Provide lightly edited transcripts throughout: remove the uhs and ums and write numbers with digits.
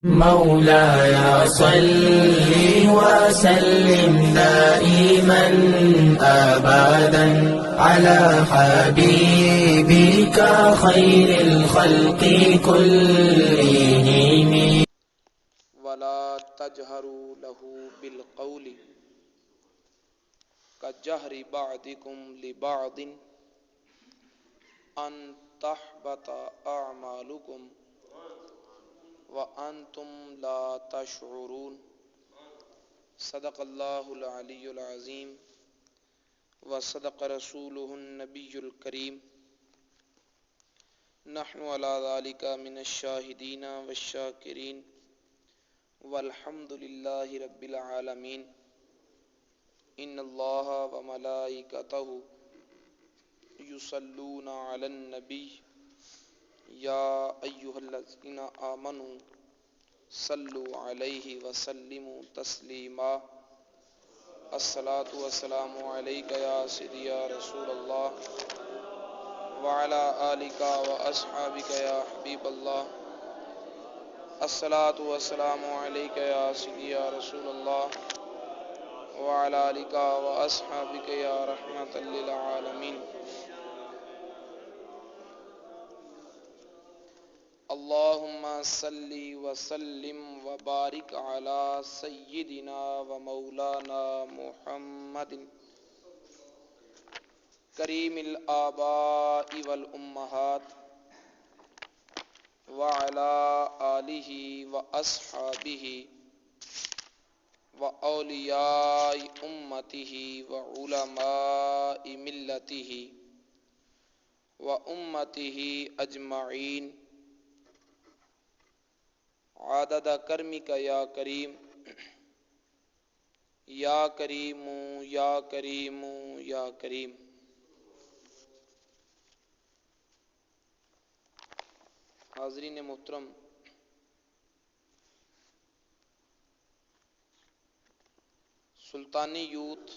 مولاي صل وسلم دائما أبدا على حبيبك خير الخلق كلهم. ولا تجهروا له بالقول كجهر بعضكم لبعض أن تحبط أعمالكم وأنتم لا تشعرون. صدق الله العلي العظيم وصدق رسوله النبي الكريم. نحن على ذلك من الشاهدين والشاكرين والحمد لله رب العالمين. ان الله وملائكته يصلون على النبي يا ايها الذين آمنوا صلوا عليه وسلموا تسلیما. الصلاة والسلام عليك يا سيدي يا رسول الله وعلى آلك وأصحابك يا حبيب الله. الصلاة والسلام عليك يا سيدي يا رسول الله وعلى آلك وأصحابك يا رحمة للعالمين. اللهم صل وسلم وبارك على سيدنا ومولانا محمد کریم الآباء والأمہات وعلى آلہ وأصحابہ وأولیاء امتہ وعلماء ملتہ وأمتہ اجمعین عدد کرمک یا کریم یا کریم یا کریم یا کریم. حاضرین محترم، سلطانی یوتھ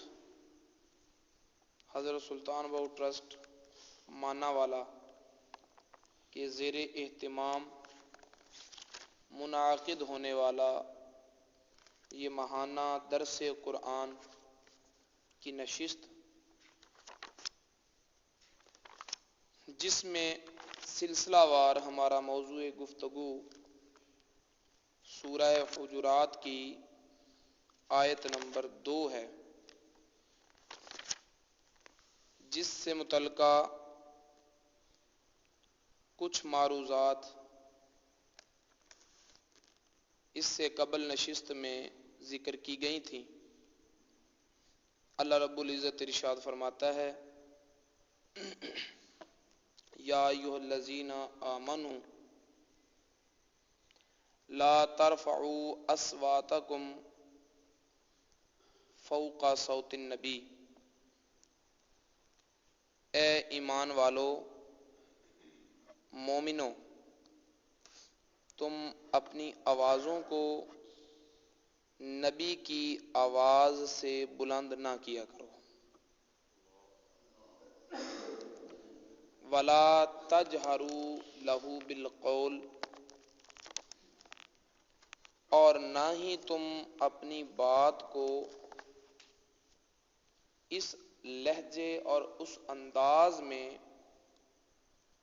حضرت سلطان بہو ٹرسٹ مانا والا کے زیر اہتمام منعقد ہونے والا یہ ماہانہ درس قرآن کی نشست، جس میں سلسلہ وار ہمارا موضوع گفتگو سورہ حجرات کی آیت نمبر 2 ہے، جس سے متعلقہ کچھ معروضات اس سے قبل نشست میں ذکر کی گئی تھیں. اللہ رب العزت ارشاد فرماتا ہے یا ایھا الذین آمنوا لا ترفعوا اصواتکم فوق صوت النبی. اے ایمان والو، مومنو، تم اپنی آوازوں کو نبی کی آواز سے بلند نہ کیا کرو. ولا تجہروا لہ بالقول، اور نہ ہی تم اپنی بات کو اس لہجے اور اس انداز میں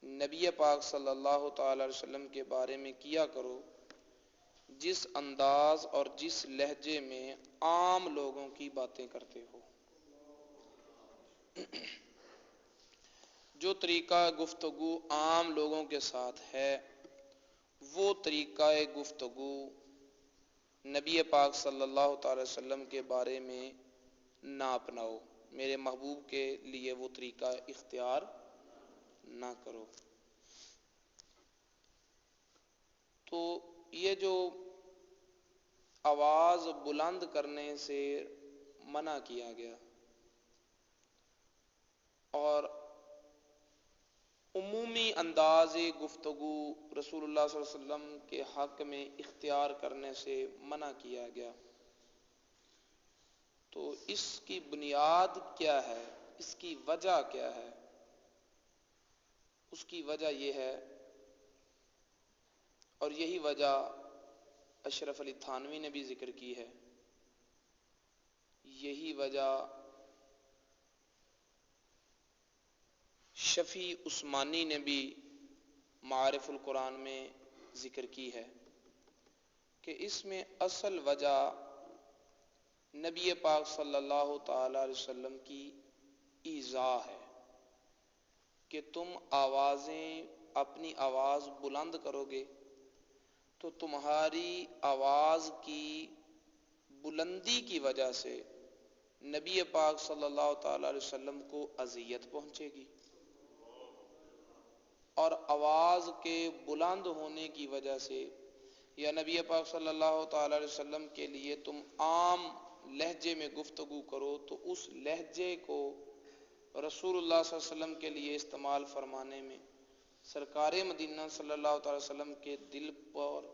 نبی پاک صلی اللہ تعالی علیہ وسلم کے بارے میں کیا کرو جس انداز اور جس لہجے میں عام لوگوں کی باتیں کرتے ہو. جو طریقہ گفتگو عام لوگوں کے ساتھ ہے، وہ طریقہ گفتگو نبی پاک صلی اللہ تعالی وسلم کے بارے میں نہ اپناؤ. میرے محبوب کے لیے وہ طریقہ اختیار نہ کرو. تو یہ جو آواز بلند کرنے سے منع کیا گیا اور عمومی انداز گفتگو رسول اللہ صلی اللہ علیہ وسلم کے حق میں اختیار کرنے سے منع کیا گیا، تو اس کی بنیاد کیا ہے، اس کی وجہ کیا ہے؟ اس کی وجہ یہ ہے، اور یہی وجہ اشرف علی تھانوی نے بھی ذکر کی ہے. یہی وجہ شفیع عثمانی نے بھی معارف القرآن میں ذکر کی ہے کہ اس میں اصل وجہ نبی پاک صلی اللہ تعالی علیہ وسلم کی ایذا ہے کہ تم اپنی آواز بلند کرو گے تو تمہاری آواز کی بلندی کی وجہ سے نبی پاک صلی اللہ تعالی علیہ وسلم کو اذیت پہنچے گی، اور آواز کے بلند ہونے کی وجہ سے یا نبی پاک صلی اللہ تعالی علیہ وسلم کے لیے تم عام لہجے میں گفتگو کرو تو اس لہجے کو رسول اللہ صلی اللہ علیہ وسلم کے لیے استعمال فرمانے میں سرکار مدینہ صلی اللہ تعالی وسلم کے دل پر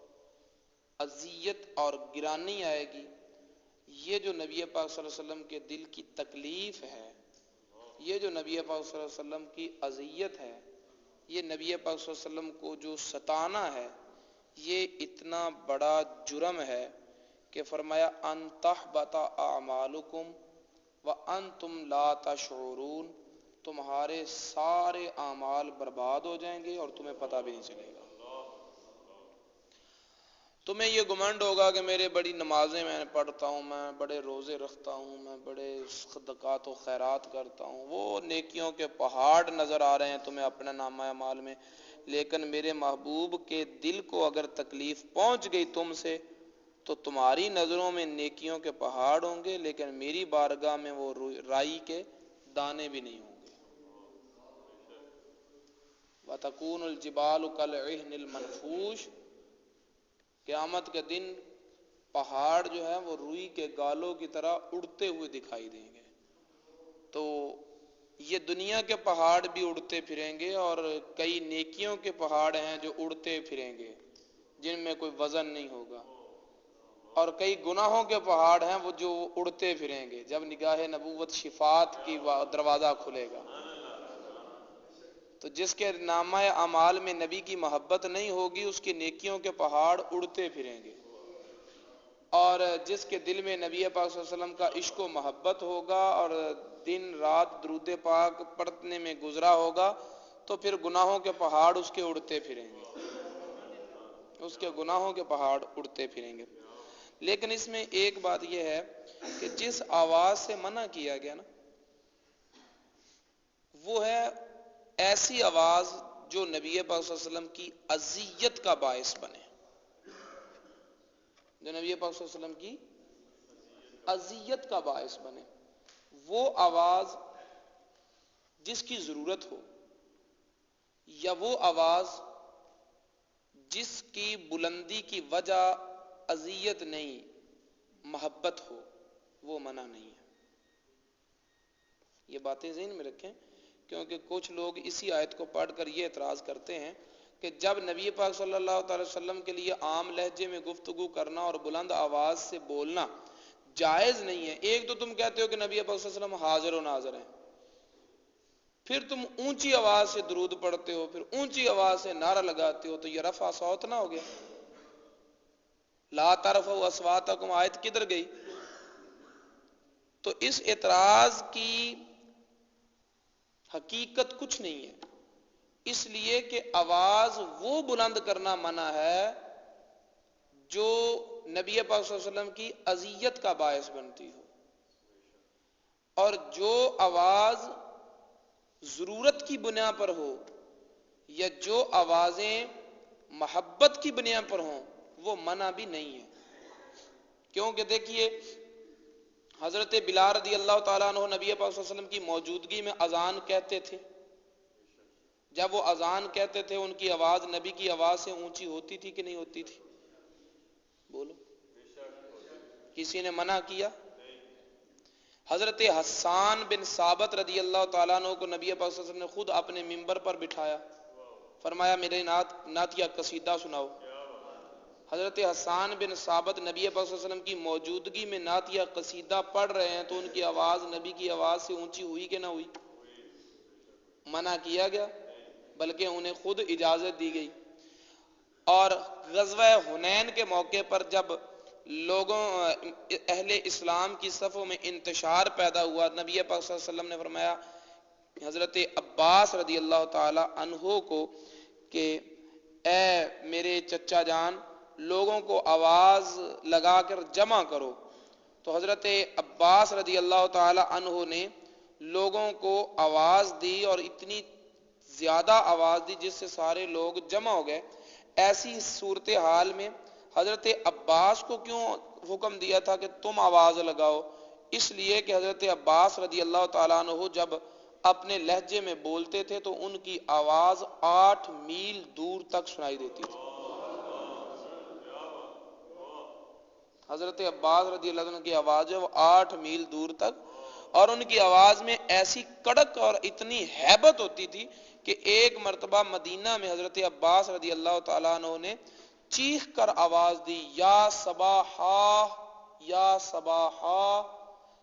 اذیت اور گرانی آئے گی. یہ جو نبی پاک صلی اللہ علیہ وسلم کے دل کی تکلیف ہے، یہ جو نبی پاک صلی اللہ علیہ وسلم کی اذیت ہے، یہ نبی پاک صلی اللہ علیہ وسلم کو جو ستانا ہے، یہ اتنا بڑا جرم ہے کہ فرمایا ان تحبط اعمالکم وانتم لا تشعرون، تمہارے سارے اعمال برباد ہو جائیں گے اور تمہیں پتہ بھی نہیں چلے گا. تمہیں یہ گمنڈ ہوگا کہ میرے بڑی نمازیں میں پڑھتا ہوں، میں بڑے روزے رکھتا ہوں، میں بڑے صدقات و خیرات کرتا ہوں، وہ نیکیوں کے پہاڑ نظر آ رہے ہیں تمہیں اپنا نامہ اعمال میں، لیکن میرے محبوب کے دل کو اگر تکلیف پہنچ گئی تم سے تو تمہاری نظروں میں نیکیوں کے پہاڑ ہوں گے، لیکن میری بارگاہ میں وہ رائی کے دانے بھی نہیں ہوں گے. وَتَكُونُ الْجِبَالُ كَالْعِهْنِ الْمَنْفُوشِ، قیامت کے دن پہاڑ جو ہے وہ روئی کے گالوں کی طرح اڑتے ہوئے دکھائی دیں گے. تو یہ دنیا کے پہاڑ بھی اڑتے پھریں گے، اور کئی نیکیوں کے پہاڑ ہیں جو اڑتے پھریں گے جن میں کوئی وزن نہیں ہوگا، اور کئی گناہوں کے پہاڑ ہیں وہ جو اڑتے پھریں گے. جب نگاہ نبوت شفاعت کی دروازہ کھلے گا تو جس کے نامہ اعمال میں نبی کی محبت نہیں ہوگی اس کی نیکیوں کے پہاڑ اڑتے پھریں گے، اور جس کے دل میں نبی پاک صلی اللہ علیہ وسلم کا عشق و محبت ہوگا اور دن رات درود پاک پڑھنے میں گزرا ہوگا تو پھر گناہوں کے پہاڑ اس کے اڑتے پھریں گے، اس کے گناہوں کے پہاڑ اڑتے پھریں گے. لیکن اس میں ایک بات یہ ہے کہ جس آواز سے منع کیا گیا نا وہ ہے ایسی آواز جو نبی پاک صلی اللہ علیہ وسلم کی اذیت کا باعث بنے، جو نبی پاک صلی اللہ علیہ وسلم کی اذیت کا باعث بنے. وہ آواز جس کی ضرورت ہو یا وہ آواز جس کی بلندی کی وجہ اذیت نہیں محبت ہو، وہ منع نہیں ہے. یہ باتیں ذہن میں رکھیں، کیونکہ کچھ لوگ اسی آیت کو پڑھ کر یہ اعتراض کرتے ہیں کہ جب نبی پاک صلی اللہ تعالی وسلم کے لیے عام لہجے میں گفتگو کرنا اور بلند آواز سے بولنا جائز نہیں ہے، ایک تو تم کہتے ہو کہ نبی پاک صلی اللہ علیہ وسلم حاضر و ناظر ہیں، پھر تم اونچی آواز سے درود پڑھتے ہو، پھر اونچی آواز سے نعرہ لگاتے ہو، تو یہ رفع صوت نہ ہو گیا؟ لا ترفعوا اصواتکم آیت کدھر گئی؟ تو اس اعتراض کی حقیقت کچھ نہیں ہے، اس لیے کہ آواز وہ بلند کرنا منع ہے جو نبی پاک صلی اللہ علیہ وسلم کی اذیت کا باعث بنتی ہو، اور جو آواز ضرورت کی بنا پر ہو یا جو آوازیں محبت کی بنا پر ہوں وہ منع بھی نہیں ہے. کیونکہ دیکھیے حضرت بلال رضی اللہ تعالیٰ عنہ نبی پاک صلی اللہ علیہ وسلم کی موجودگی میں اذان کہتے تھے. جب وہ اذان کہتے تھے ان کی آواز نبی کی آواز سے اونچی ہوتی تھی کہ نہیں ہوتی تھی؟ بولو، کسی نے منع کیا؟ حضرت حسان بن ثابت رضی اللہ تعالیٰ عنہ کو نبی پاک صلی اللہ علیہ وسلم نے خود اپنے منبر پر بٹھایا، فرمایا میرے نعت یا قصیدہ سناؤ. حضرت حسان بن ثابت نبی پاک صلی اللہ علیہ وسلم کی موجودگی میں نعت یا قصیدہ پڑھ رہے ہیں تو ان کی آواز نبی کی آواز سے اونچی ہوئی کہ نہ ہوئی؟ منع کیا گیا؟ بلکہ انہیں خود اجازت دی گئی. اور غزوہ حنین کے موقع پر جب لوگوں اہل اسلام کی صفوں میں انتشار پیدا ہوا، نبی پاک صلی اللہ علیہ وسلم نے فرمایا حضرت عباس رضی اللہ تعالی عنہ کو کہ اے میرے چچا جان، لوگوں کو آواز لگا کر جمع کرو. تو حضرت عباس رضی اللہ تعالی عنہ نے لوگوں کو آواز دی اور اتنی زیادہ آواز دی جس سے سارے لوگ جمع ہو گئے. ایسی صورتحال میں حضرت عباس کو کیوں حکم دیا تھا کہ تم آواز لگاؤ؟ اس لیے کہ حضرت عباس رضی اللہ تعالیٰ عنہ جب اپنے لہجے میں بولتے تھے تو ان کی آواز 8 میل دور تک سنائی دیتی تھی. حضرت عباس رضی اللہ عنہ کی آواز ہے وہ 8 میل دور تک، اور ان کی آواز میں ایسی کڑک اور اتنی ہیبت ہوتی تھی کہ ایک مرتبہ مدینہ میں حضرت عباس رضی اللہ تعالیٰ عنہ نے چیخ کر آواز دی، یا صباحا یا صباحا.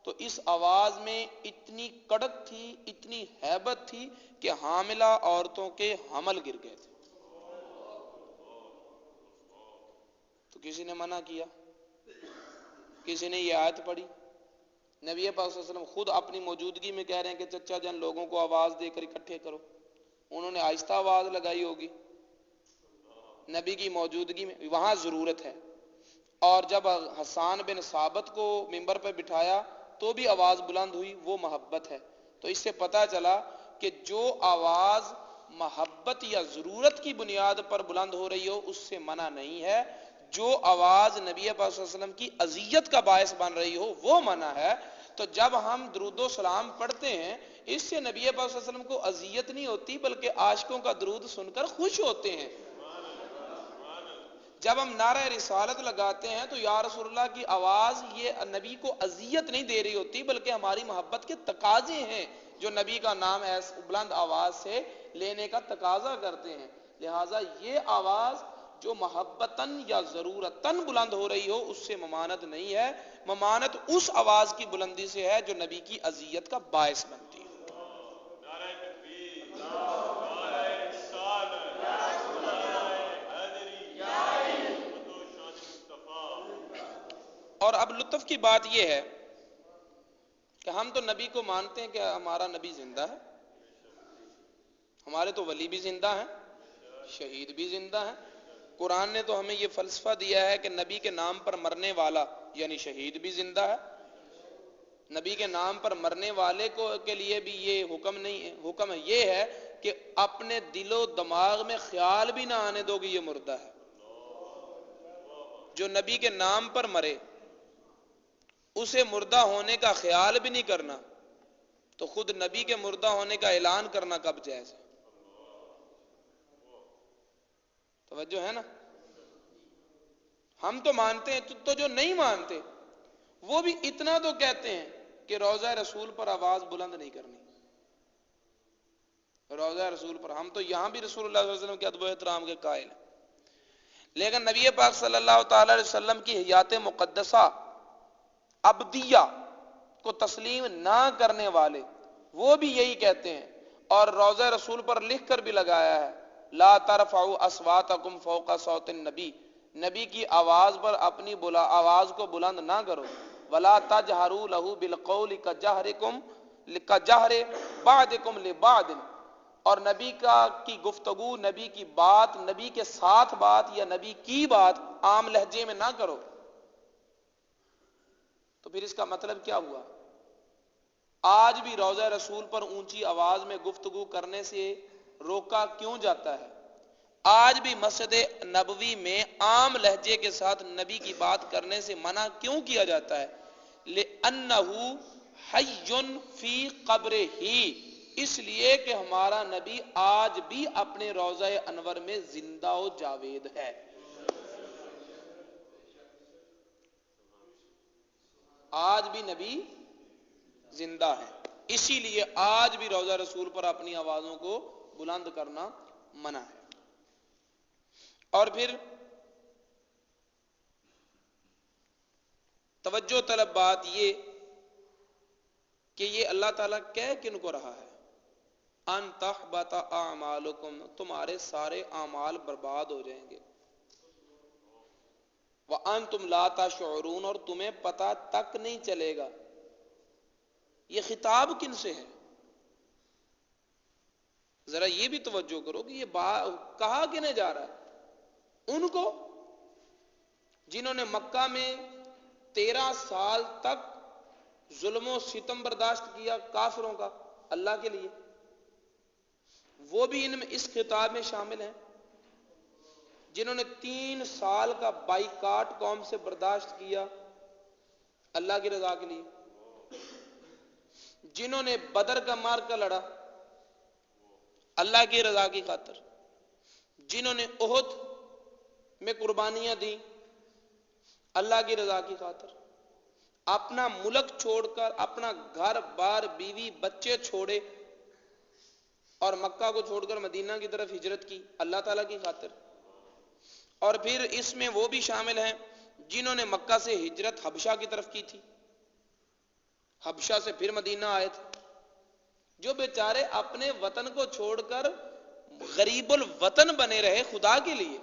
تو اس آواز میں اتنی کڑک تھی، اتنی ہیبت تھی کہ حاملہ عورتوں کے حمل گر گئے تھے. تو کسی نے منع کیا، کسی نے یہ آیت پڑھی. نبی پاک صلی اللہ علیہ وسلم خود اپنی موجودگی میں کہہ رہے ہیں کہ چچا جان لوگوں کو آواز دے کر اکٹھے کرو. انہوں نے آہستہ آواز لگائی ہوگی نبی کی موجودگی میں، وہاں ضرورت ہے. اور جب حسان بن ثابت کو ممبر پہ بٹھایا تو بھی آواز بلند ہوئی، وہ محبت ہے. تو اس سے پتہ چلا کہ جو آواز محبت یا ضرورت کی بنیاد پر بلند ہو رہی ہو اس سے منع نہیں ہے. جو آواز نبی پاک صلی اللہ علیہ وسلم کی اذیت کا باعث بن رہی ہو وہ منع ہے. تو جب ہم درود و سلام پڑھتے ہیں اس سے نبی پاک صلی اللہ علیہ وسلم کو اذیت نہیں ہوتی بلکہ عاشقوں کا درود سن کر خوش ہوتے ہیں. جب ہم نعرہ رسالت لگاتے ہیں تو یا رسول اللہ کی آواز یہ نبی کو اذیت نہیں دے رہی ہوتی بلکہ ہماری محبت کے تقاضے ہیں جو نبی کا نام ایس بلند آواز سے لینے کا تقاضا کرتے ہیں. لہٰذا یہ آواز جو محبتاً یا ضرورتاً بلند ہو رہی ہو اس سے ممانت نہیں ہے. ممانت اس آواز کی بلندی سے ہے جو نبی کی اذیت کا باعث بنتی ہے. اور اب لطف کی بات یہ ہے کہ ہم تو نبی کو مانتے ہیں کہ ہمارا نبی زندہ ہے، ہمارے تو ولی بھی زندہ ہیں، شہید بھی زندہ ہیں. قرآن نے تو ہمیں یہ فلسفہ دیا ہے کہ نبی کے نام پر مرنے والا یعنی شہید بھی زندہ ہے. نبی کے نام پر مرنے والے کو کے لیے بھی یہ حکم نہیں ہے، حکم یہ ہے کہ اپنے دل و دماغ میں خیال بھی نہ آنے دو کہ یہ مردہ ہے. جو نبی کے نام پر مرے اسے مردہ ہونے کا خیال بھی نہیں کرنا، تو خود نبی کے مردہ ہونے کا اعلان کرنا کب جائز ہے؟ توجہ ہے نا. ہم تو مانتے ہیں، تو جو نہیں مانتے وہ بھی اتنا تو کہتے ہیں کہ روضہ رسول پر آواز بلند نہیں کرنی. روضہ رسول پر ہم تو یہاں بھی رسول اللہ صلی اللہ علیہ وسلم کے ادب و احترام کے قائل ہیں، لیکن نبی پاک صلی اللہ تعالی علیہ وسلم کی حیات مقدسہ ابدیہ کو تسلیم نہ کرنے والے وہ بھی یہی کہتے ہیں، اور روضہ رسول پر لکھ کر بھی لگایا ہے لا ترفعوا اصواتکم فوق صوت النبی، نبی کی آواز پر اپنی آواز کو بلند نہ کرو. ولا تجہروا له بالقول کجہر بعضکم لبعض، اور نبی کی گفتگو، نبی کی بات، نبی کے ساتھ بات یا نبی کی بات عام لہجے میں نہ کرو. تو پھر اس کا مطلب کیا ہوا؟ آج بھی روضہ رسول پر اونچی آواز میں گفتگو کرنے سے روکا کیوں جاتا ہے؟ آج بھی مسجد نبوی میں عام لہجے کے ساتھ نبی کی بات کرنے سے منع کیوں کیا جاتا ہے؟ لِأَنَّهُ حَيٌّ فِي قَبْرِهِ، اس لیے کہ ہمارا نبی آج بھی اپنے روضہ انور میں زندہ و جاوید ہے. آج بھی نبی زندہ ہے، اسی لیے آج بھی روضہ رسول پر اپنی آوازوں کو بلند کرنا منع ہے. اور پھر توجہ طلب بات یہ کہ یہ اللہ تعالیٰ کہہ کن کو رہا ہے؟ ان تحبط اعمالکم، تمہارے سارے اعمال برباد ہو جائیں گے. وَأَنْتُمْ لَا تَشْعُرُونَ، اور تمہیں پتہ تک نہیں چلے گا۔ یہ خطاب کن سے ہے؟ ذرا یہ بھی توجہ کرو کہ یہ کہا کنے جا رہا ہے؟ ان کو جنہوں نے مکہ میں 13 سال تک ظلم و ستم برداشت کیا کافروں کا اللہ کے لیے، وہ بھی اس خطاب میں شامل ہیں۔ جنہوں نے 3 سال کا بائیکاٹ قوم سے برداشت کیا اللہ کی رضا کے لیے، جنہوں نے بدر کا معرکہ لڑا اللہ کی رضا کی خاطر، جنہوں نے احد میں قربانیاں دی اللہ کی رضا کی خاطر، اپنا ملک چھوڑ کر اپنا گھر بار بیوی بچے چھوڑے اور مکہ کو چھوڑ کر مدینہ کی طرف ہجرت کی اللہ تعالیٰ کی خاطر، اور پھر اس میں وہ بھی شامل ہیں جنہوں نے مکہ سے ہجرت حبشہ کی طرف کی تھی، حبشہ سے پھر مدینہ آئے تھے، جو بیچارے اپنے وطن کو چھوڑ کر غریب الوطن بنے رہے خدا کے لیے۔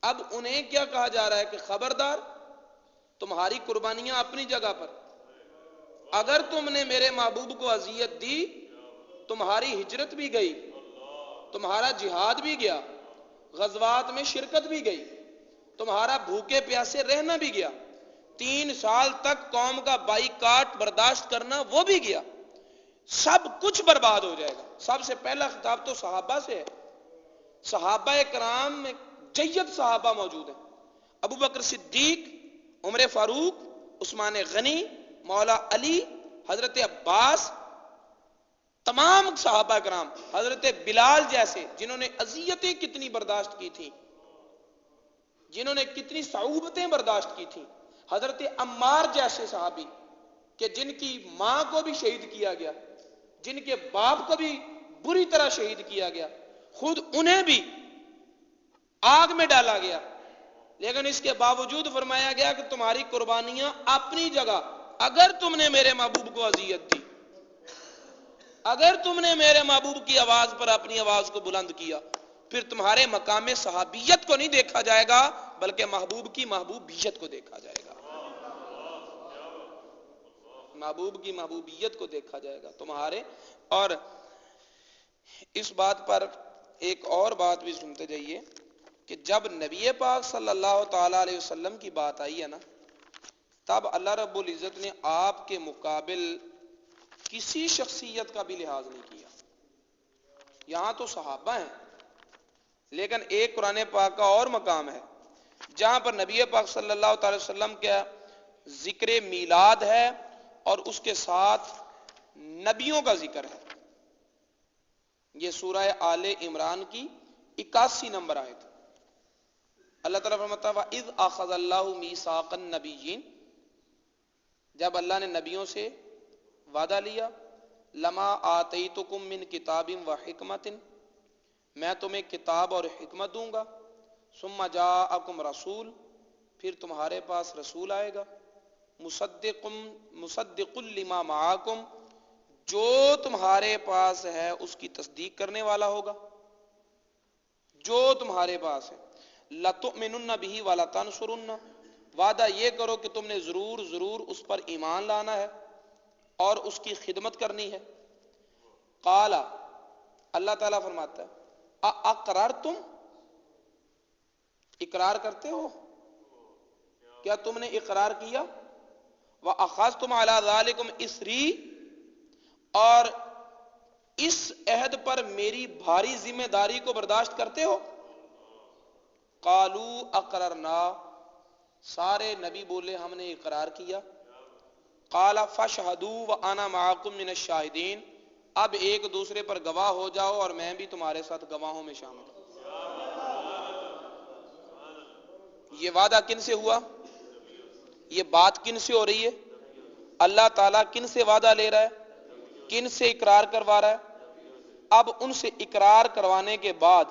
اب انہیں کیا کہا جا رہا ہے کہ خبردار، تمہاری قربانیاں اپنی جگہ پر، اگر تم نے میرے محبوب کو اذیت دی تمہاری ہجرت بھی گئی، تمہارا جہاد بھی گیا، غزوات میں شرکت بھی گئی، تمہارا بھوکے پیاسے رہنا بھی گیا، 3 سال تک قوم کا بائیکاٹ برداشت کرنا وہ بھی گیا، سب کچھ برباد ہو جائے گا۔ سب سے پہلا خطاب تو صحابہ سے ہے۔ صحابہ کرام میں جید صحابہ موجود ہیں، ابو بکر صدیق، عمر فاروق، عثمان غنی، مولا علی، حضرت عباس، تمام صحابہ کرام، حضرت بلال جیسے جنہوں نے اذیتیں کتنی برداشت کی تھیں، جنہوں نے کتنی صعوبتیں برداشت کی تھیں، حضرت عمار جیسے صحابی کہ جن کی ماں کو بھی شہید کیا گیا، جن کے باپ کو بھی بری طرح شہید کیا گیا، خود انہیں بھی آگ میں ڈالا گیا، لیکن اس کے باوجود فرمایا گیا کہ تمہاری قربانیاں اپنی جگہ، اگر تم نے میرے محبوب کو اذیت دی، اگر تم نے میرے محبوب کی آواز پر اپنی آواز کو بلند کیا، پھر تمہارے مقام صحابیت کو نہیں دیکھا جائے گا بلکہ محبوب کی محبوبیت کو دیکھا جائے گا، محبوب کی محبوبیت کو دیکھا جائے گا تمہارے۔ اور اس بات پر ایک اور بات بھی سنتے جائیے کہ جب نبی پاک صلی اللہ تعالی علیہ وسلم کی بات آئی ہے نا، تب اللہ رب العزت نے آپ کے مقابل کسی شخصیت کا بھی لحاظ نہیں کیا۔ یہاں تو صحابہ ہیں، لیکن ایک قرآن پاک کا اور مقام ہے جہاں پر نبی پاک صلی اللہ تعالی وسلم کا ذکر میلاد ہے اور اس کے ساتھ نبیوں کا ذکر ہے۔ یہ سورہ آل عمران کی 81 نمبر آیت۔ اللہ تعالیٰ فرماتا ہے وَإِذْ أَخَذَ اللَّهُ مِيثَاقَ النَّبِيِّينَ، جب اللہ نے نبیوں سے وعدہ لیا، لَمَا آتَيْتُكُم مِّن كِتَابٍ وَحِكْمَةٍ، میں تمہیں کتاب اور حکمت دوں گا، ثُمَّ جَاءَكُمْ رَسُولٌ، پھر تمہارے پاس رسول آئے گا، مُصَدِّقٌ لِمَا مَعَكُمْ، جو تمہارے پاس ہے اس کی تصدیق کرنے والا ہوگا، جو تمہارے پاس ہے، لَتُؤْمِنُنَّ بِهِ وَلَتَنْصُرُنَّ، وعدہ یہ کرو کہ تم نے ضرور ضرور اس پر ایمان لانا ہے اور اس کی خدمت کرنی ہے۔ قال، اللہ تعالیٰ فرماتا ہے اقررتم، اقرار کرتے ہو، کیا تم نے اقرار کیا، وَأَخَذْتُمْ عَلَى ذَلِكُمْ إِصْرِي، اور اس عہد پر میری بھاری ذمہ داری کو برداشت کرتے ہو۔ قالوا اقررنا، سارے نبی بولے ہم نے اقرار کیا۔ قال فاشهدوا وانا معكم من الشاہدین، اب ایک دوسرے پر گواہ ہو جاؤ اور میں بھی تمہارے ساتھ گواہوں میں شامل ہوں۔ یہ وعدہ کن سے ہوا؟ یہ بات کن سے ہو رہی ہے؟ اللہ تعالیٰ کن سے وعدہ لے رہا ہے؟ کن سے اقرار کروا رہا ہے؟ اب ان سے اقرار کروانے کے بعد،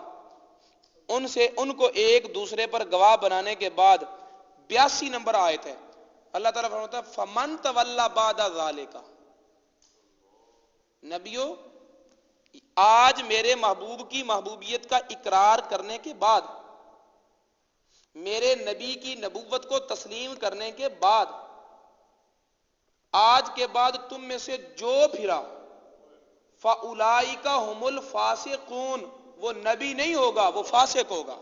ان کو ایک دوسرے پر گواہ بنانے کے بعد 82 نمبر آیت ہے، اللہ تعالیٰ فرماتا ہے فَمَن تَوَلَّى بَعْدَ ذَلِكَ، نبیوں آج میرے محبوب کی محبوبیت کا اقرار کرنے کے بعد میرے نبی کی نبوت کو تسلیم کرنے کے بعد آج کے بعد تم میں سے جو پھرا فَأُولَئِكَ هُمُ الْفَاسِقُونَ، وہ نبی نہیں ہوگا، وہ فاسق ہوگا۔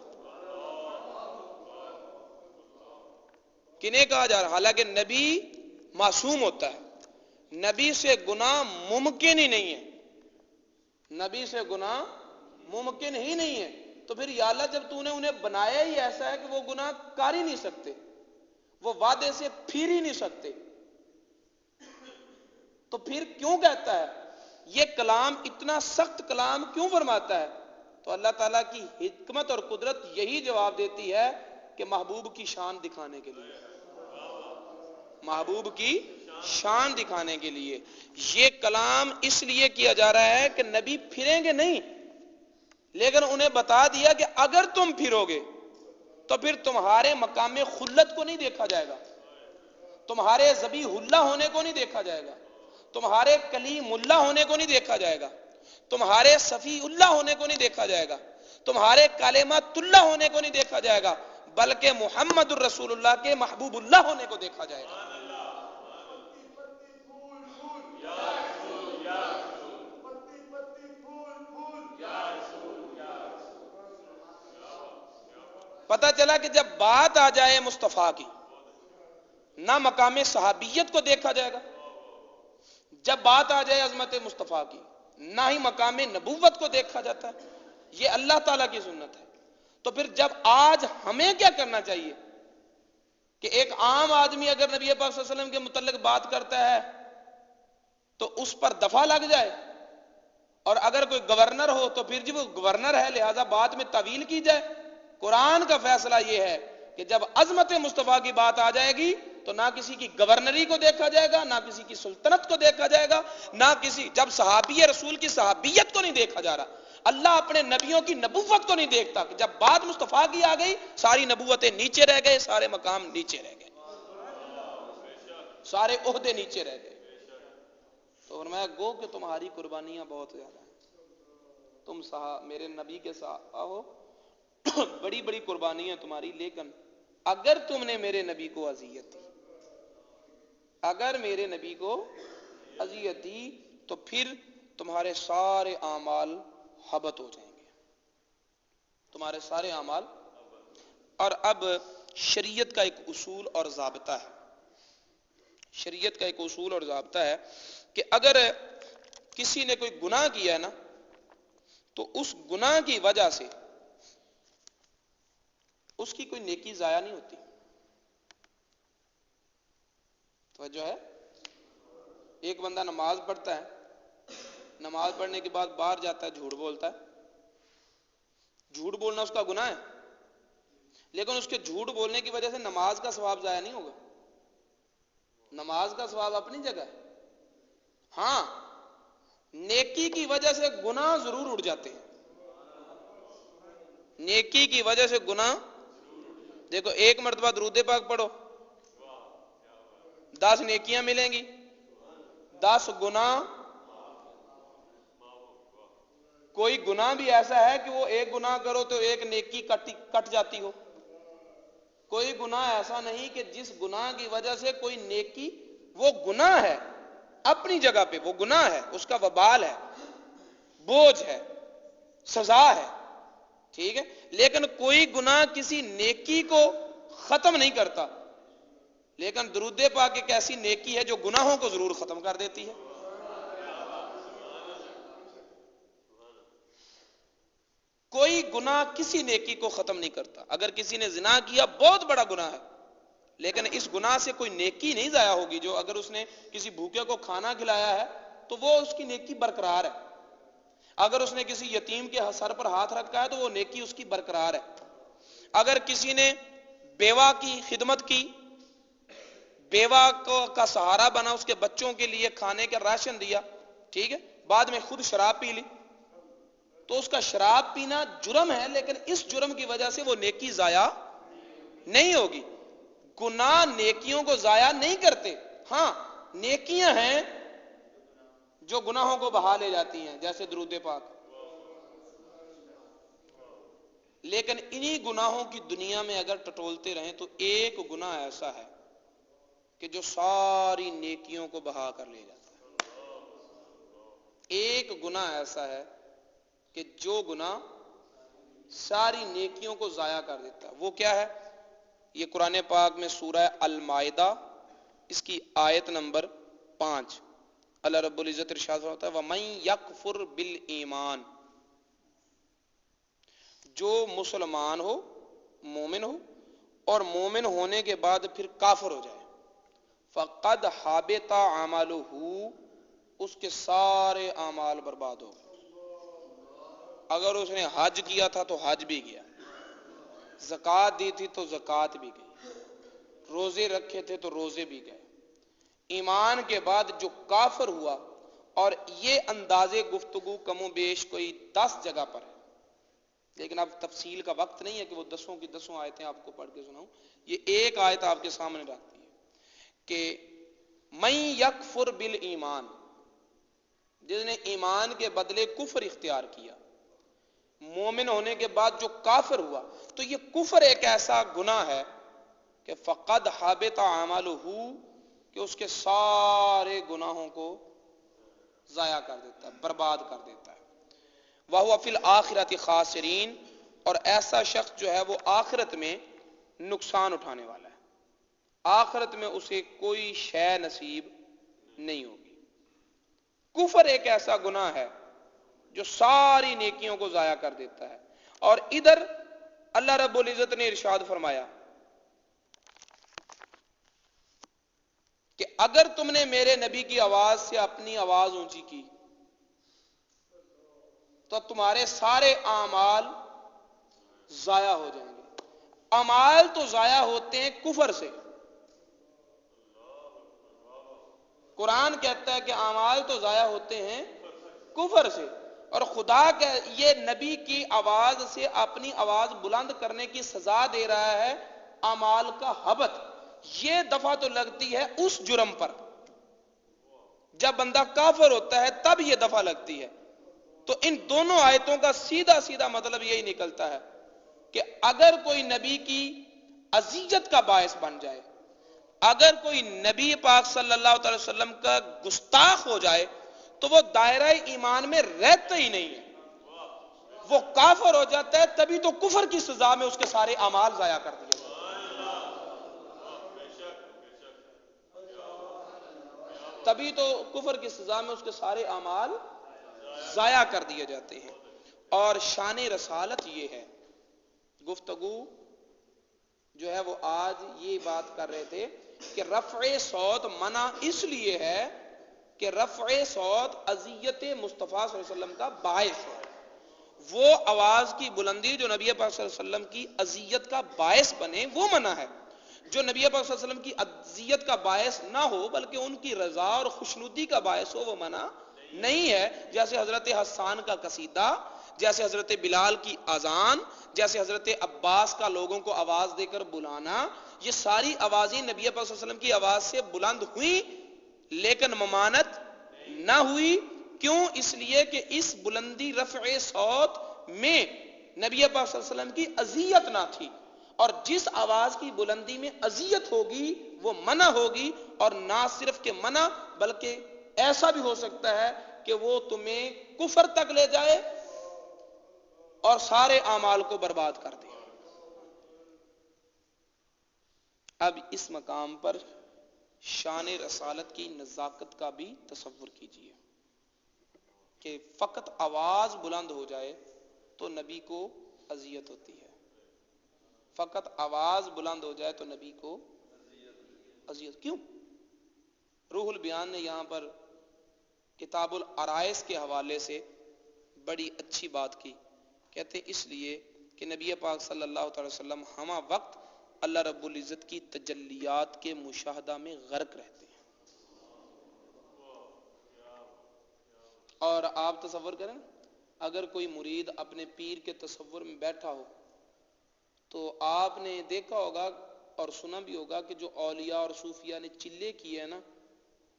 کنہیں کہا جا رہا؟ حالانکہ نبی معصوم ہوتا ہے، نبی سے گناہ ممکن ہی نہیں ہے، نبی سے گناہ ممکن ہی نہیں ہے۔ تو پھر یا اللہ جب تو نے انہیں بنایا ہی ایسا ہے کہ وہ گناہ کر ہی نہیں سکتے، وہ وعدے سے پھر ہی نہیں سکتے، تو پھر کیوں کہتا ہے یہ کلام، اتنا سخت کلام کیوں فرماتا ہے؟ تو اللہ تعالیٰ کی حکمت اور قدرت یہی جواب دیتی ہے کہ محبوب کی شان دکھانے کے لیے، محبوب کی شان دکھانے کے لیے یہ کلام اس لیے کیا جا رہا ہے کہ نبی پھریں گے نہیں، لیکن انہیں بتا دیا کہ اگر تم پھرو گے تو پھر تمہارے مقام خلت کو نہیں دیکھا جائے گا، تمہارے ذبیح اللہ ہونے کو نہیں دیکھا جائے گا، تمہارے کلیم اللہ ہونے کو نہیں دیکھا جائے گا، تمہارے صفی اللہ ہونے کو نہیں دیکھا جائے گا، تمہارے کلمۃ اللہ ہونے کو نہیں دیکھا جائے گا، بلکہ محمد الرسول اللہ کے محبوب اللہ ہونے کو دیکھا جائے گا۔ پتہ چلا کہ جب بات آ جائے مصطفیٰ کی، نہ مقام صحابیت کو دیکھا جائے گا، جب بات آ جائے عظمت مصطفیٰ کی نہ ہی مقام نبوت کو دیکھا جاتا ہے، یہ اللہ تعالیٰ کی سنت ہے۔ تو پھر جب آج ہمیں کیا کرنا چاہیے کہ ایک عام آدمی اگر نبی پاک صلی اللہ علیہ وسلم کے متعلق بات کرتا ہے تو اس پر دفعہ لگ جائے، اور اگر کوئی گورنر ہو تو پھر جب وہ گورنر ہے لہذا بات میں طویل کی جائے۔ قرآن کا فیصلہ یہ ہے کہ جب عظمت مصطفیٰ کی بات آ جائے گی تو نہ کسی کی گورنری کو دیکھا جائے گا، نہ کسی کی سلطنت کو دیکھا جائے گا، نہ کسی، جب صحابی رسول کی صحابیت کو نہیں دیکھا جا رہا، اللہ اپنے نبیوں کی نبوت کو نہیں دیکھتا، کہ جب بات مصطفیٰ کی آ گئی ساری نبوتیں نیچے رہ گئے، سارے مقام نیچے رہ گئے، سارے عہدے نیچے رہ گئے۔ تو فرمایا گو کہ تمہاری قربانیاں بہت زیادہ ہیں، تم میرے نبی کے صحابہ ہو، بڑی بڑی قربانیاں تمہاری، لیکن اگر تم نے میرے نبی کو اذیت دی، اگر میرے نبی کو اذیت دی تو پھر تمہارے سارے اعمال حبط ہو جائیں گے، تمہارے سارے اعمال۔ اور اب شریعت کا ایک اصول اور ضابطہ ہے، شریعت کا ایک اصول اور ضابطہ ہے کہ اگر کسی نے کوئی گناہ کیا ہے نا تو اس گناہ کی وجہ سے اس کی کوئی نیکی ضائع نہیں ہوتی۔ توجہ ہے؟ ایک بندہ نماز پڑھتا ہے، نماز پڑھنے کے بعد باہر جاتا ہے، جھوٹ بولتا ہے، جھوٹ بولنا اس کا گناہ ہے، لیکن اس کے جھوٹ بولنے کی وجہ سے نماز کا ثواب ضائع نہیں ہوگا، نماز کا ثواب اپنی جگہ ہے۔ ہاں نیکی کی وجہ سے گناہ ضرور اڑ جاتے ہیں، نیکی کی وجہ سے گناہ، دیکھو ایک مرتبہ درود پاک پڑھو 10 نیکیاں ملیں گی، 10 گناہ، کوئی گناہ بھی ایسا ہے کہ وہ ایک گناہ کرو تو ایک نیکی کٹ جاتی ہو، کوئی گناہ ایسا نہیں کہ جس گناہ کی وجہ سے کوئی نیکی، وہ گناہ ہے اپنی جگہ پہ، وہ گناہ ہے، اس کا وبال ہے، بوجھ ہے، سزا ہے، ٹھیک ہے، لیکن کوئی گناہ کسی نیکی کو ختم نہیں کرتا، لیکن درود پاک ایک ایسی نیکی ہے جو گناہوں کو ضرور ختم کر دیتی ہے۔ کوئی گناہ کسی نیکی کو ختم نہیں کرتا، اگر کسی نے زنا کیا بہت بڑا گناہ ہے، لیکن اس گناہ سے کوئی نیکی نہیں ضائع ہوگی، جو اگر اس نے کسی بھوکے کو کھانا کھلایا ہے تو وہ اس کی نیکی برقرار ہے، اگر اس نے کسی یتیم کے سر پر ہاتھ رکھا ہے تو وہ نیکی اس کی برقرار ہے، اگر کسی نے بیوہ کی خدمت کی، بیوہ کا سہارا بنا، اس کے بچوں کے لیے کھانے کا راشن دیا، ٹھیک ہے، بعد میں خود شراب پی لی، تو اس کا شراب پینا جرم ہے، لیکن اس جرم کی وجہ سے وہ نیکی ضائع نہیں ہوگی۔ گناہ نیکیوں کو ضائع نہیں کرتے، ہاں نیکیاں ہیں جو گناہوں کو بہا لے جاتی ہیں، جیسے درود پاک، لیکن انہی گناہوں کی دنیا میں اگر ٹٹولتے رہیں تو ایک گناہ ایسا ہے کہ جو ساری نیکیوں کو بہا کر لے جاتا ہے. ایک گناہ ایسا ہے کہ جو گناہ ساری نیکیوں کو ضائع کر دیتا ہے. وہ کیا ہے؟ یہ قرآن پاک میں سورہ المائدہ اس کی آیت نمبر 5 اللہ رب العزت ارشاد فرماتا ہے وَمَن يَكْفُرْ بِالْإِيمَانِ، جو مسلمان ہو، مومن ہو، اور مومن ہونے کے بعد پھر کافر ہو جائے، فقد حابط عملہ، اس کے سارے اعمال برباد ہو گئے. اگر اس نے حج کیا تھا تو حج بھی گیا، زکوٰۃ دی تھی تو زکوٰۃ بھی گئی، روزے رکھے تھے تو روزے بھی گئے. ایمان کے بعد جو کافر ہوا، اور یہ انداز گفتگو کم و بیش کوئی 10 جگہ پر ہے، لیکن اب تفصیل کا وقت نہیں ہے کہ وہ 10 کی 10 آیتیں آپ کو پڑھ کے سناؤں. یہ ایک آیت آپ کے سامنے رکھتی ہے کہ من یکفر بالایمان، جس نے ایمان کے بدلے کفر اختیار کیا، مومن ہونے کے بعد جو کافر ہوا، تو یہ کفر ایک ایسا گناہ ہے کہ فقد حابط عملہ، کہ اس کے سارے گناہوں کو ضائع کر دیتا ہے، برباد کر دیتا ہے. وَهُوَ فِي الْآخِرَةِ خَاسِرِينَ، اور ایسا شخص جو ہے وہ آخرت میں نقصان اٹھانے والا ہے، آخرت میں اسے کوئی شے نصیب نہیں ہوگی. کفر ایک ایسا گناہ ہے جو ساری نیکیوں کو ضائع کر دیتا ہے. اور ادھر اللہ رب العزت نے ارشاد فرمایا کہ اگر تم نے میرے نبی کی آواز سے اپنی آواز اونچی کی تو تمہارے سارے اعمال ضائع ہو جائیں گے. اعمال تو ضائع ہوتے ہیں کفر سے. قرآن کہتا ہے کہ اعمال تو ضائع ہوتے ہیں کفر سے، اور خدا کا یہ نبی کی آواز سے اپنی آواز بلند کرنے کی سزا دے رہا ہے اعمال کا حبط. یہ دفعہ تو لگتی ہے اس جرم پر، جب بندہ کافر ہوتا ہے تب یہ دفعہ لگتی ہے. تو ان دونوں آیتوں کا سیدھا سیدھا مطلب یہی نکلتا ہے کہ اگر کوئی نبی کی اذیت کا باعث بن جائے، اگر کوئی نبی پاک صلی اللہ علیہ وسلم کا گستاخ ہو جائے تو وہ دائرہ ایمان میں رہتا ہی نہیں ہے، وہ کافر ہو جاتا ہے. تبھی تو کفر کی سزا میں اس کے سارے اعمال ضائع کر دیے جاتے ہیں، تبھی تو کفر کی سزا میں اس کے سارے اعمال ضائع کر دیے جاتے ہیں. اور شان رسالت یہ ہے، گفتگو جو ہے وہ آج یہ بات کر رہے تھے کہ رفع صوت منع اس لیے ہے کہ رفع صوت اذیت مصطفیٰ صلی اللہ علیہ وسلم کا باعث ہے. وہ آواز کی بلندی جو نبی پاک صلی اللہ علیہ وسلم کی اذیت کا باعث بنے وہ منع ہے. جو نبی پاک صلی اللہ علیہ وسلم کی اذیت کا باعث نہ ہو بلکہ ان کی رضا اور خوشنودی کا باعث ہو وہ منع نہیں ہے. جیسے حضرت حسان کا قصیدہ، جیسے حضرت بلال کی اذان، جیسے حضرت عباس کا لوگوں کو آواز دے کر بلانا، یہ ساری آوازیں نبی پاک صلی اللہ علیہ وسلم کی آواز سے بلند ہوئی لیکن ممانت نہ ہوئی. کیوں؟ اس لیے کہ اس بلندی رفع صوت میں نبی پاک صلی اللہ علیہ وسلم کی اذیت نہ تھی، اور جس آواز کی بلندی میں اذیت ہوگی وہ منع ہوگی. اور نہ صرف کہ منع بلکہ ایسا بھی ہو سکتا ہے کہ وہ تمہیں کفر تک لے جائے اور سارے اعمال کو برباد کر دے. اب اس مقام پر شان رسالت کی نزاکت کا بھی تصور کیجئے کہ فقط آواز بلند ہو جائے تو نبی کو اذیت ہوتی ہے، فقط آواز بلند ہو جائے تو نبی کو اذیت. کیوں؟ روح البیان نے یہاں پر کتاب العرائس کے حوالے سے بڑی اچھی بات کی. کہتے ہیں اس لیے کہ نبی پاک صلی اللہ علیہ وسلم ہمہ وقت اللہ رب العزت کی تجلیات کے مشاہدہ میں غرق رہتے ہیں. اور آپ تصور کریں اگر کوئی مرید اپنے پیر کے تصور میں بیٹھا ہو تو آپ نے دیکھا ہوگا اور سنا بھی ہوگا کہ جو اولیاء اور صوفیاء نے چلے کیے ہیں نا،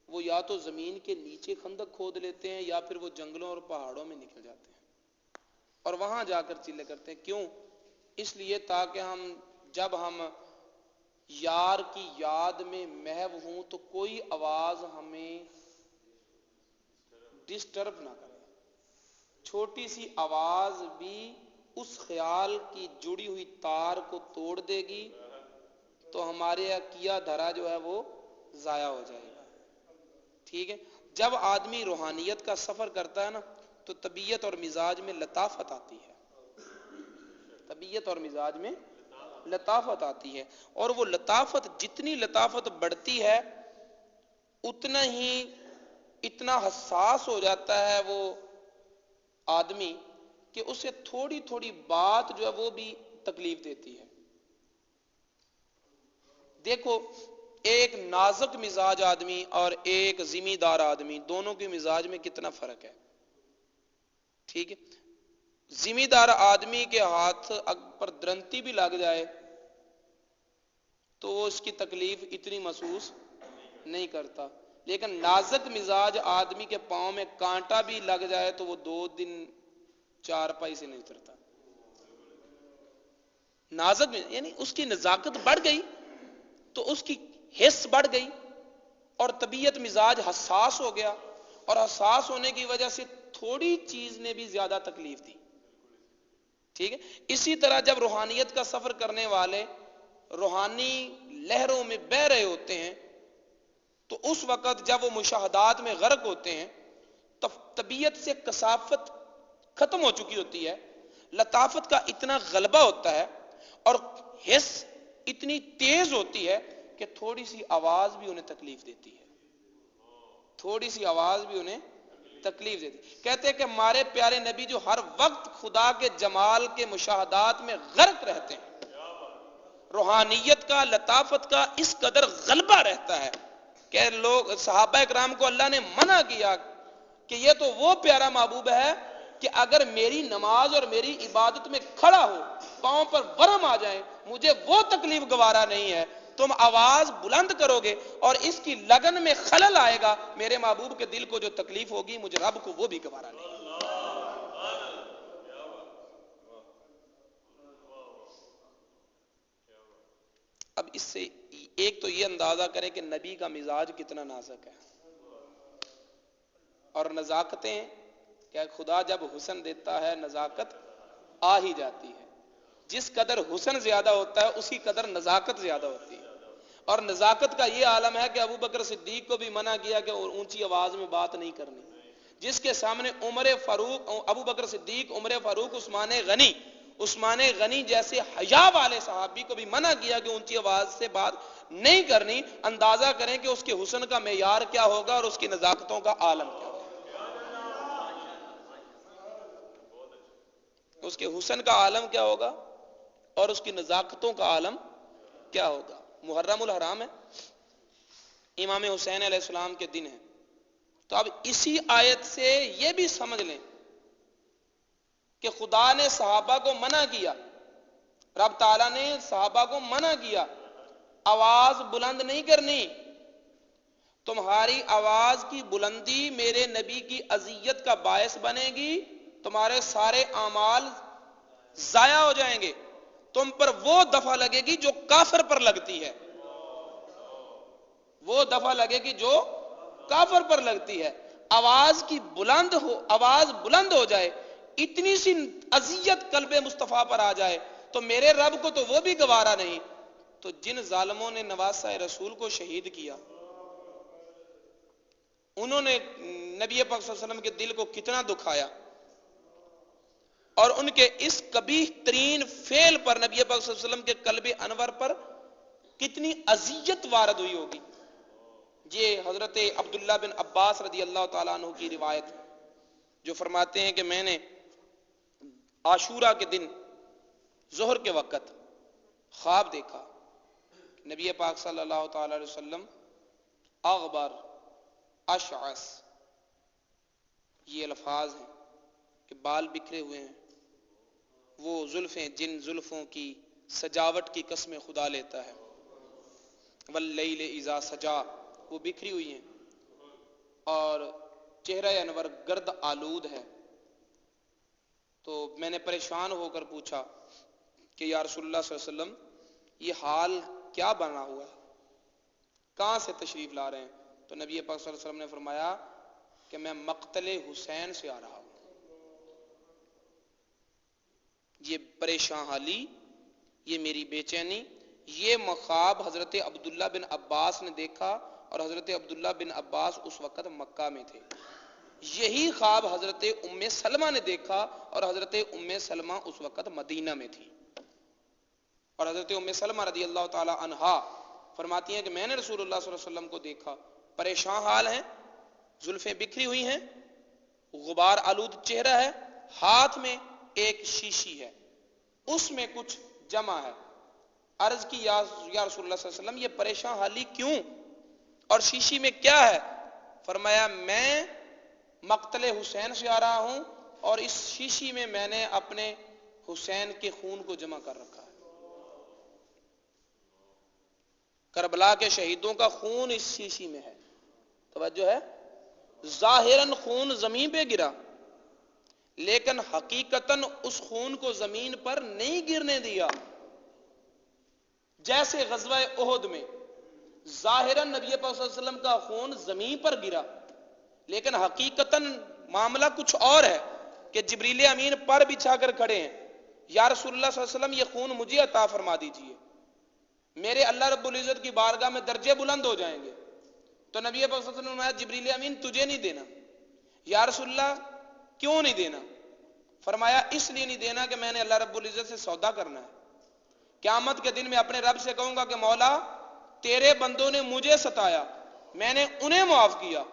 وہ یا تو زمین کے نیچے خندق کھود لیتے ہیں یا پھر وہ جنگلوں اور پہاڑوں میں نکل جاتے ہیں اور وہاں جا کر چلے کرتے ہیں. کیوں؟ اس لیے تاکہ جب ہم یار کی یاد میں محو ہوں تو کوئی آواز ہمیں ڈسٹرب نہ کرے. چھوٹی سی آواز بھی اس خیال کی جڑی ہوئی تار کو توڑ دے گی تو ہمارے کیا دھرا جو ہے وہ ضائع ہو جائے گا. ٹھیک ہے. جب آدمی روحانیت کا سفر کرتا ہے نا تو طبیعت اور مزاج میں لطافت آتی ہے. طبیعت اور مزاج میں لطافت آتی ہے، اور وہ لطافت جتنی لطافت بڑھتی ہے اتنا حساس ہو جاتا ہے وہ آدمی کہ اسے تھوڑی تھوڑی بات جو ہے وہ بھی تکلیف دیتی ہے. دیکھو ایک نازک مزاج آدمی اور ایک ذمہ دار آدمی، دونوں کے مزاج میں کتنا فرق ہے. ٹھیک ہے. ذمہ دار آدمی کے ہاتھ پر درنتی بھی لگ جائے تو وہ اس کی تکلیف اتنی محسوس نہیں کرتا، لیکن نازک مزاج آدمی کے پاؤں میں کانٹا بھی لگ جائے تو وہ 2 دن چارپائی سے نہیں اترتا. نازک یعنی اس کی نزاکت بڑھ گئی تو اس کی حس بڑھ گئی اور طبیعت مزاج حساس ہو گیا، اور حساس ہونے کی وجہ سے تھوڑی چیز نے بھی زیادہ تکلیف دی. ٹھیک ہے. اسی طرح جب روحانیت کا سفر کرنے والے روحانی لہروں میں بہہ رہے ہوتے ہیں تو اس وقت جب وہ مشاہدات میں غرق ہوتے ہیں طبیعت سے کثافت ختم ہو چکی ہوتی ہے، لطافت کا اتنا غلبہ ہوتا ہے اور حس اتنی تیز ہوتی ہے کہ تھوڑی سی آواز بھی انہیں تکلیف دیتی ہے. تھوڑی سی آواز بھی انہیں تکلیف دیتی. کہتے ہیں کہ ہمارے پیارے نبی جو ہر وقت خدا کے جمال کے مشاہدات میں غرق رہتے ہیں، روحانیت کا لطافت کا اس قدر غلبہ رہتا ہے کہ لوگ صحابہ اکرام کو اللہ نے منع کیا کہ یہ تو وہ پیارا محبوب ہے کہ اگر میری نماز اور میری عبادت میں کھڑا ہو پاؤں پر ورم آ جائیں مجھے وہ تکلیف گوارا نہیں ہے. تم آواز بلند کرو گے اور اس کی لگن میں خلل آئے گا، میرے محبوب کے دل کو جو تکلیف ہوگی مجھے رب کو وہ بھی گوارا نہیں. اب اس سے ایک تو یہ اندازہ کریں کہ نبی کا مزاج کتنا نازک ہے، اور نزاکتیں کہ خدا جب حسن دیتا ہے نزاکت آ ہی جاتی ہے. جس قدر حسن زیادہ ہوتا ہے اسی قدر نزاکت زیادہ ہوتی ہے. اور نزاکت کا یہ عالم ہے کہ ابو بکر صدیق کو بھی منع کیا کہ اونچی آواز میں بات نہیں کرنی. جس کے سامنے ابو بکر صدیق، عمر فاروق، عثمان غنی جیسے حیا والے صحابی کو بھی منع کیا کہ اونچی آواز سے بات نہیں کرنی. اندازہ کریں کہ اس کے حسن کا معیار کیا ہوگا اور اس کی نزاکتوں کا عالم کیا ہوگا. اس کے حسن کا عالم کیا ہوگا اور اس کی نزاکتوں کا عالم کیا ہوگا. محرم الحرام ہے، امام حسین علیہ السلام کے دن ہے. تو اب اسی آیت سے یہ بھی سمجھ لیں کہ خدا نے صحابہ کو منع کیا، رب تعالیٰ نے صحابہ کو منع کیا آواز بلند نہیں کرنی. تمہاری آواز کی بلندی میرے نبی کی اذیت کا باعث بنے گی، تمہارے سارے اعمال ضائع ہو جائیں گے. تم پر وہ دفع لگے گی جو کافر پر لگتی ہے، وہ دفع لگے گی جو کافر پر لگتی ہے. آواز بلند ہو جائے، اتنی سی اذیت قلب مصطفیٰ پر آ جائے تو میرے رب کو تو وہ بھی گوارا نہیں. تو جن ظالموں نے نواسہ رسول کو شہید کیا انہوں نے نبی پاک صلی اللہ علیہ وسلم کے دل کو کتنا دکھایا، اور ان کے اس قبیح ترین فعل پر نبی پاک صلی اللہ علیہ وسلم کے قلب انور پر کتنی اذیت وارد ہوئی ہوگی. یہ حضرت عبداللہ بن عباس رضی اللہ تعالیٰ عنہ کی روایت جو فرماتے ہیں کہ میں نے عاشورہ کے دن ظہر کے وقت خواب دیکھا، نبی پاک صلی اللہ تعالیٰ علیہ وسلم اغبر اشعث، یہ الفاظ ہیں کہ بال بکھرے ہوئے ہیں. وہ زلفیں جن زلفوں کی سجاوٹ کی قسم خدا لیتا ہے، واللیل اذا سجا، وہ بکھری ہوئی ہیں، اور چہرہ انور گرد آلود ہے. تو میں نے پریشان ہو کر پوچھا کہ یا رسول اللہ صلی اللہ علیہ وسلم یہ حال کیا بنا ہوا ہے، کہاں سے تشریف لا رہے ہیں؟ تو نبی پاک صلی اللہ علیہ وسلم نے فرمایا کہ میں مقتل حسین سے آ رہا ہوں. یہ پریشان حالی، یہ میری بے چینی، یہ خواب حضرت عبداللہ بن عباس نے دیکھا، اور حضرت عبداللہ بن عباس اس وقت مکہ میں تھے. یہی خواب حضرت ام سلمہ نے دیکھا، اور حضرت ام سلمہ اس وقت مدینہ میں تھی. اور حضرت ام سلمہ رضی اللہ تعالی عنہا فرماتی ہیں کہ میں نے رسول اللہ صلی اللہ علیہ وسلم کو دیکھا، پریشان حال ہیں، زلفیں بکھری ہوئی ہیں، غبار آلود چہرہ ہے، ہاتھ میں ایک شیشی ہے، اس میں کچھ جمع ہے. عرض کی یا رسول اللہ صلی اللہ علیہ وسلم یہ پریشان حالی کیوں، اور شیشی میں کیا ہے؟ فرمایا میں مقتل حسین سے آ رہا ہوں، اور اس شیشی میں نے اپنے حسین کے خون کو جمع کر رکھا ہے. کربلا کے شہیدوں کا خون اس شیشی میں ہے. توجہ ہے، ظاہراً خون زمین پہ گرا، لیکن حقیقتاً اس خون کو زمین پر نہیں گرنے دیا. جیسے غزوہ احد میں ظاہراً نبی پاک صلی اللہ علیہ وسلم کا خون زمین پر گرا، لیکن حقیقتاً معاملہ کچھ اور ہے کہ جبریل امین پر بچھا کر کھڑے ہیں، یا رسول اللہ صلی اللہ علیہ وسلم یہ خون مجھے عطا فرما دیجئے، میرے اللہ رب العزت کی بارگاہ میں درجے بلند ہو جائیں گے. تو نبی پاک صلی اللہ علیہ وسلم نے جبریل امین تجھے نہیں دینا. یا رسول اللہ کیوں نہیں دینا؟ فرمایا اس لیے نہیں دینا کہ میں نے اللہ رب العزت سے سودا کرنا ہے. قیامت کے دن میں اپنے رب سے کہوں گا کہ مولا تیرے بندوں نے مجھے ستایا، میں نے انہیں معاف کیا،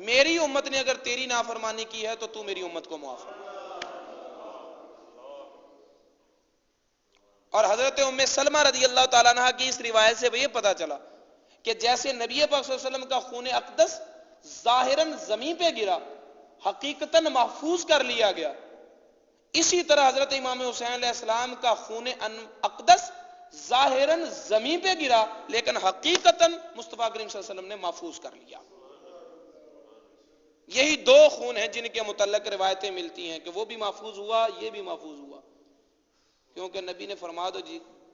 میری امت نے اگر تیری نافرمانی کی ہے تو تو میری امت کو معاف کر. اور حضرت ام سلمہ رضی اللہ تعالیٰ عنہ کی اس روایت سے یہ پتا چلا کہ جیسے نبی پاک صلی اللہ علیہ وسلم کا خون اقدس ظاہراً زمین پہ گرا، حقیقتاً محفوظ کر لیا گیا، اسی طرح حضرت امام حسین علیہ السلام کا خون اقدس ظاہراً زمین پہ گرا، لیکن حقیقتاً مصطفیٰ کریم صلی اللہ علیہ وسلم نے محفوظ کر لیا. یہی دو خون ہیں جن کے متعلق روایتیں ملتی ہیں کہ وہ بھی محفوظ ہوا، یہ بھی محفوظ ہوا، کیونکہ نبی نے فرما دو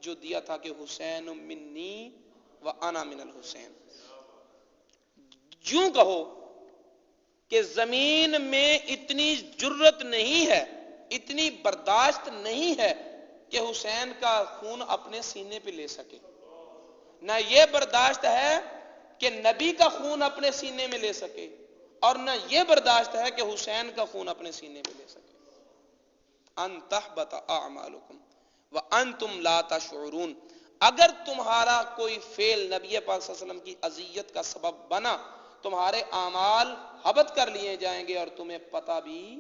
جو دیا تھا کہ حسین منی و انا من الحسین. یوں کہو کہ زمین میں اتنی جرت نہیں ہے، اتنی برداشت نہیں ہے کہ حسین کا خون اپنے سینے پہ لے سکے، نہ یہ برداشت ہے کہ نبی کا خون اپنے سینے میں لے سکے، اور نہ یہ برداشت ہے کہ حسین کا خون اپنے سینے پہ لے سکے. ان تحبط اعمالکم وانتم لا تشعرون، اگر تمہارا کوئی فعل نبی پاک صلی اللہ علیہ وسلم کی اذیت کا سبب بنا، تمہارے اعمال حبط کر لیے جائیں گے اور تمہیں پتہ بھی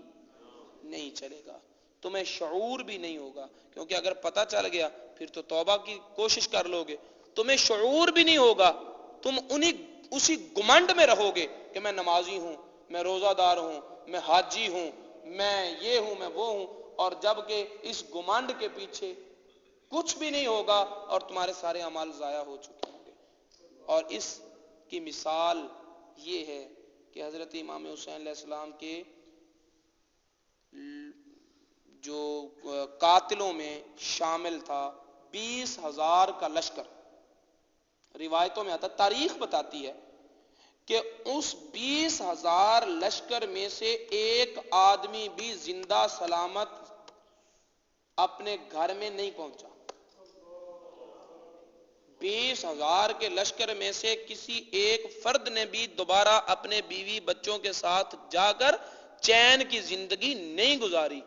نہیں چلے گا، تمہیں شعور بھی نہیں ہوگا. کیونکہ اگر پتہ چل گیا پھر تو توبہ کی کوشش کر لو گے، تمہیں شعور بھی نہیں ہوگا، تم اسی گمنڈ میں رہو گے کہ میں نمازی ہوں، میں روزہ دار ہوں، میں حاجی ہوں، میں یہ ہوں، میں وہ ہوں، اور جبکہ اس گمنڈ کے پیچھے کچھ بھی نہیں ہوگا اور تمہارے سارے اعمال ضائع ہو چکے ہوں گے. اور اس کی مثال یہ ہے کہ حضرت امام حسین علیہ السلام کے جو قاتلوں میں شامل تھا 20,000 کا لشکر. روایتوں میں آتا، تاریخ بتاتی ہے کہ اس 20,000 لشکر میں سے ایک آدمی بھی زندہ سلامت اپنے گھر میں نہیں پہنچا. 20,000 کے لشکر میں سے کسی ایک فرد نے بھی دوبارہ اپنے بیوی بچوں کے ساتھ جا کر چین کی زندگی نہیں گزاری.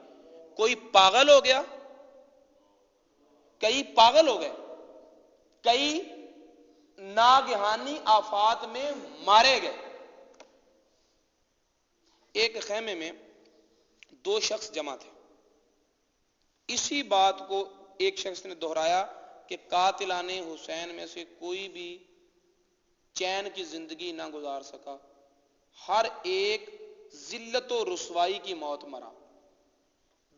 کوئی پاگل ہو گیا، کئی پاگل ہو گئے، کئی ناگہانی آفات میں مارے گئے. ایک خیمے میں 2 شخص جمع تھے، اسی بات کو ایک شخص نے دہرایا کہ قاتلان حسین میں سے کوئی بھی چین کی زندگی نہ گزار سکا، ہر ایک ذلت و رسوائی کی موت مرا.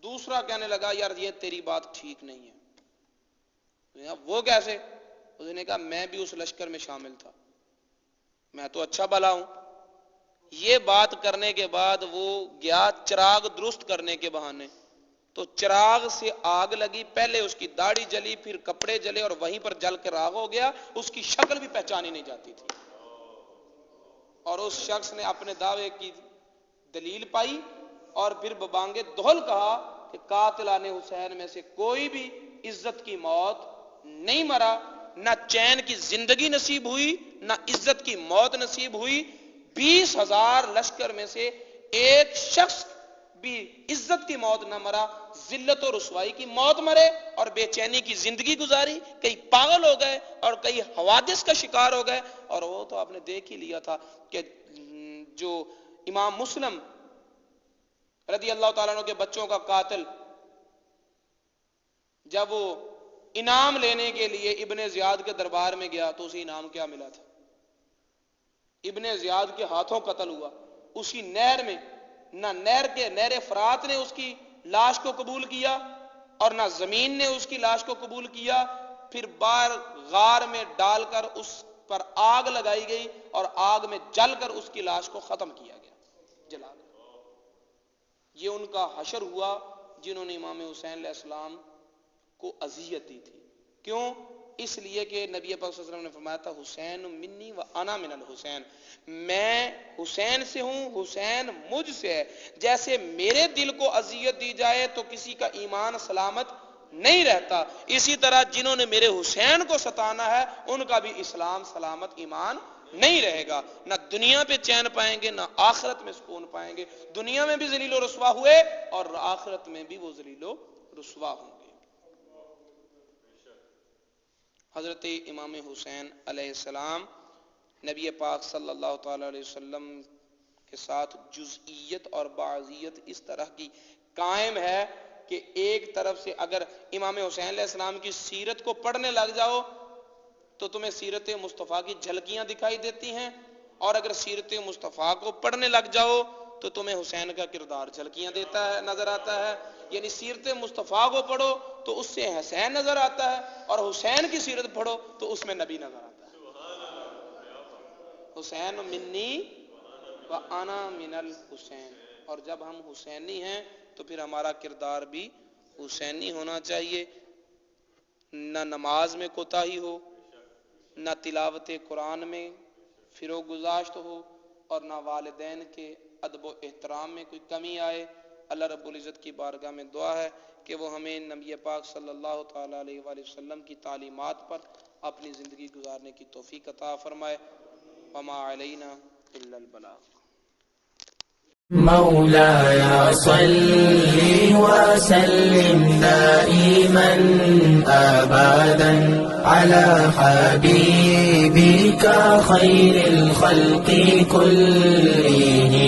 دوسرا کہنے لگا یار یہ تیری بات ٹھیک نہیں ہے. وہ کیسے؟ اس نے کہا میں بھی اس لشکر میں شامل تھا، میں تو اچھا بھلا ہوں. یہ بات کرنے کے بعد وہ گیا چراغ درست کرنے کے بہانے تو چراغ سے آگ لگی، پہلے اس کی داڑھی جلی، پھر کپڑے جلے اور وہیں پر جل کے راغ ہو گیا، اس کی شکل بھی پہچانی نہیں جاتی تھی، اور اس شخص نے اپنے دعوے کی دلیل پائی اور پھر ببانگے دہل کہا کہ قاتلان حسین میں سے کوئی بھی عزت کی موت نہیں مرا، نہ چین کی زندگی نصیب ہوئی، نہ عزت کی موت نصیب ہوئی، 20,000 لشکر میں سے ایک شخص بھی عزت کی موت نہ مرا، ذلت و رسوائی کی موت مرے اور بے چینی کی زندگی گزاری، کئی پاگل ہو گئے اور کئی حوادث کا شکار ہو گئے۔ اور وہ تو آپ نے دیکھ ہی لیا تھا کہ جو امام مسلم رضی اللہ تعالیٰ عنہ کے بچوں کا قاتل، جب وہ انعام لینے کے لیے ابن زیاد کے دربار میں گیا تو اسے انعام کیا ملا تھا؟ ابن زیاد کے ہاتھوں قتل ہوا، اسی نہر میں، نہ نہر فرات نے اس کی لاش کو قبول کیا اور نہ زمین نے اس کی لاش کو قبول کیا، پھر بار غار میں ڈال کر اس پر آگ لگائی گئی اور آگ میں جل کر اس کی لاش کو ختم کیا گیا، جلا کر۔ یہ ان کا حشر ہوا جنہوں نے امام حسین علیہ السلام کو اذیت دی تھی۔ کیوں؟ اس لیے کہ نبی پاک صلی اللہ علیہ وسلم نے فرمایا تھا حسین منی و انا من الحسین، میں حسین سے ہوں، حسین مجھ سے ہے۔ جیسے میرے دل کو اذیت دی جائے تو کسی کا ایمان سلامت نہیں رہتا، اسی طرح جنہوں نے میرے حسین کو ستانا ہے ان کا بھی اسلام سلامت ایمان نہیں رہے گا، نہ دنیا پہ چین پائیں گے نہ آخرت میں سکون پائیں گے، دنیا میں بھی ذلیل و رسوا ہوئے اور آخرت میں بھی وہ ذلیل و رسوا ہوں گے۔ حضرت امام حسین علیہ السلام نبی پاک صلی اللہ تعالی علیہ وسلم کے ساتھ جزئیت اور بعضیت اس طرح کی قائم ہے کہ ایک طرف سے اگر امام حسین علیہ السلام کی سیرت کو پڑھنے لگ جاؤ تو تمہیں سیرت مصطفیٰ کی جھلکیاں دکھائی دیتی ہیں، اور اگر سیرت مصطفیٰ کو پڑھنے لگ جاؤ تو تمہیں حسین کا کردار جھلکیاں دیتا ہے، نظر آتا ہے۔ یعنی سیرت مصطفیٰ کو پڑھو تو اس سے حسین نظر آتا ہے، اور حسین کی سیرت پڑھو تو اس میں نبی نظر آتا ہے۔ حسین منی و انا من الحسین، اور جب ہم حسینی ہیں تو پھر ہمارا کردار بھی حسینی ہونا چاہیے، نہ نماز میں کوتاہی ہو، نہ تلاوت قرآن میں فرو گزاشت ہو، اور نہ والدین کے ادب و احترام میں کوئی کمی آئے۔ اللہ رب العزت کی بارگاہ میں دعا ہے کہ وہ ہمیں نبی پاک صلی اللہ تعالی علیہ وآلہ وسلم کی تعلیمات پر اپنی زندگی گزارنے کی توفیق عطا فرمائے۔ وما علینا الا البلاغ۔ مولاي صل وسلم دائما أبدا على حبيبك خير الخلق كلهم